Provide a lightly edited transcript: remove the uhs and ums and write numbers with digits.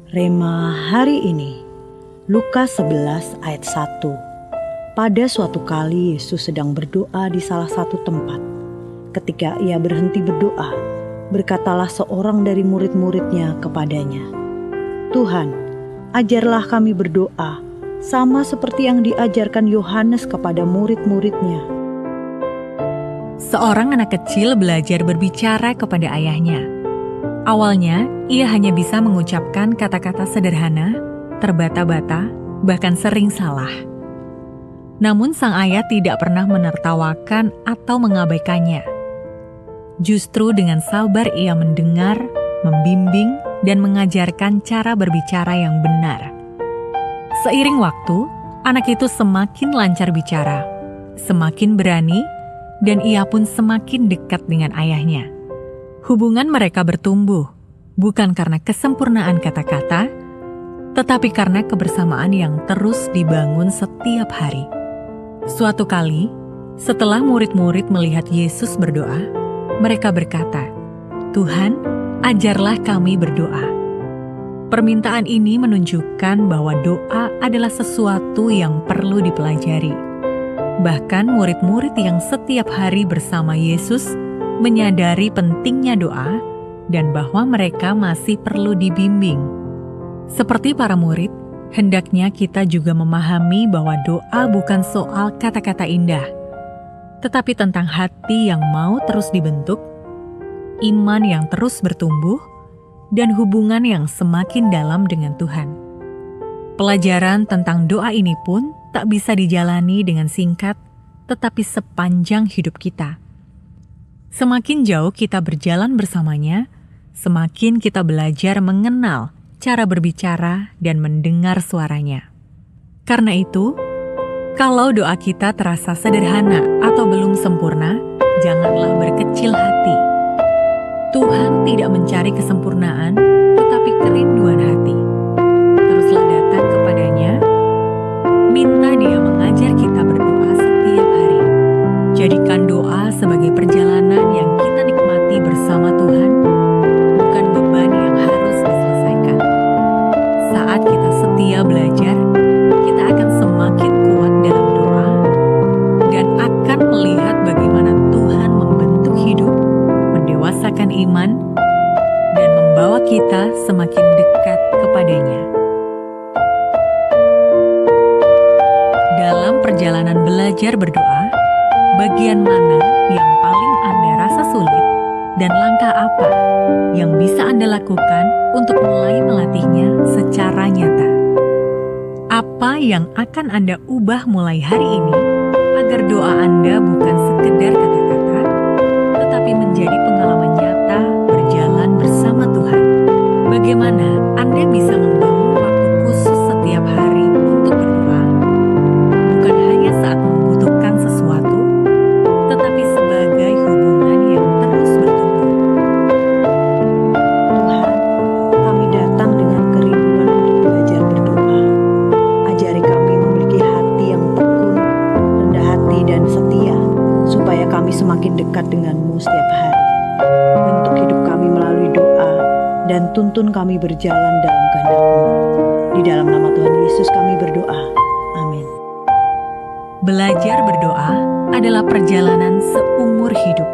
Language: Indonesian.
Rema hari ini, Lukas 11 ayat 1. Pada suatu kali Yesus sedang berdoa di salah satu tempat. Ketika ia berhenti berdoa, berkatalah seorang dari murid-muridnya kepadanya, "Tuhan, ajarlah kami berdoa, sama seperti yang diajarkan Yohanes kepada murid-muridnya." Seorang anak kecil belajar berbicara kepada ayahnya. Awalnya, ia hanya bisa mengucapkan kata-kata sederhana, terbata-bata, bahkan sering salah. Namun sang ayah tidak pernah menertawakan atau mengabaikannya. Justru dengan sabar ia mendengar, membimbing, dan mengajarkan cara berbicara yang benar. Seiring waktu, anak itu semakin lancar bicara, semakin berani, dan ia pun semakin dekat dengan ayahnya. Hubungan mereka bertumbuh, bukan karena kesempurnaan kata-kata, tetapi karena kebersamaan yang terus dibangun setiap hari. Suatu kali, setelah murid-murid melihat Yesus berdoa, mereka berkata, "Tuhan, ajarlah kami berdoa." Permintaan ini menunjukkan bahwa doa adalah sesuatu yang perlu dipelajari. Bahkan murid-murid yang setiap hari bersama Yesus menyadari pentingnya doa dan bahwa mereka masih perlu dibimbing. Seperti para murid, hendaknya kita juga memahami bahwa doa bukan soal kata-kata indah, tetapi tentang hati yang mau terus dibentuk, iman yang terus bertumbuh, dan hubungan yang semakin dalam dengan Tuhan. Pelajaran tentang doa ini pun tak bisa dijalani dengan singkat, tetapi sepanjang hidup kita. Semakin jauh kita berjalan bersamanya, semakin kita belajar mengenal cara berbicara dan mendengar suaranya. Karena itu, kalau doa kita terasa sederhana atau belum sempurna, janganlah berkecil hati. Tuhan tidak mencari kesempurnaan, tetapi kerinduan hati. Teruslah datang kepadanya, minta Dia mengajar kita berdoa setiap hari. Jadikan doa sebagai perjalanan yang kita nikmati bersama Tuhan, bukan beban yang harus diselesaikan. Saat kita setia belajar, kita akan semakin kuat dalam doa dan akan melihat bagaimana Tuhan membentuk hidup, mendewasakan iman, dan membawa kita semakin dekat kepadanya. Dalam perjalanan belajar berdoa, bagian mana yang paling Anda rasa sulit dan langkah apa yang bisa Anda lakukan untuk mulai melatihnya secara nyata? Apa yang akan Anda ubah mulai hari ini agar doa Anda bukan sekedar kata-kata, tetapi menjadi pengalaman nyata berjalan bersama Tuhan? Bagaimana Anda bisa membangun waktu khusus setiap hari untuk berdoa? Bukan hanya saat membutuhkan sesuatu, tetapi sebagai hubungan yang terus bertumbuh. Tuhan, kami datang dengan kerinduan untuk belajar berdoa. Ajari kami memiliki hati yang tekun, rendah hati dan setia, supaya kami semakin dekat dengan-Mu setiap hari. Bentuk hidup kami melalui doa, dan tuntun kami berjalan dalam kehendak-Mu. Di dalam nama Tuhan Yesus kami berdoa. Amin. Belajar berdoa adalah perjalanan seumur hidup.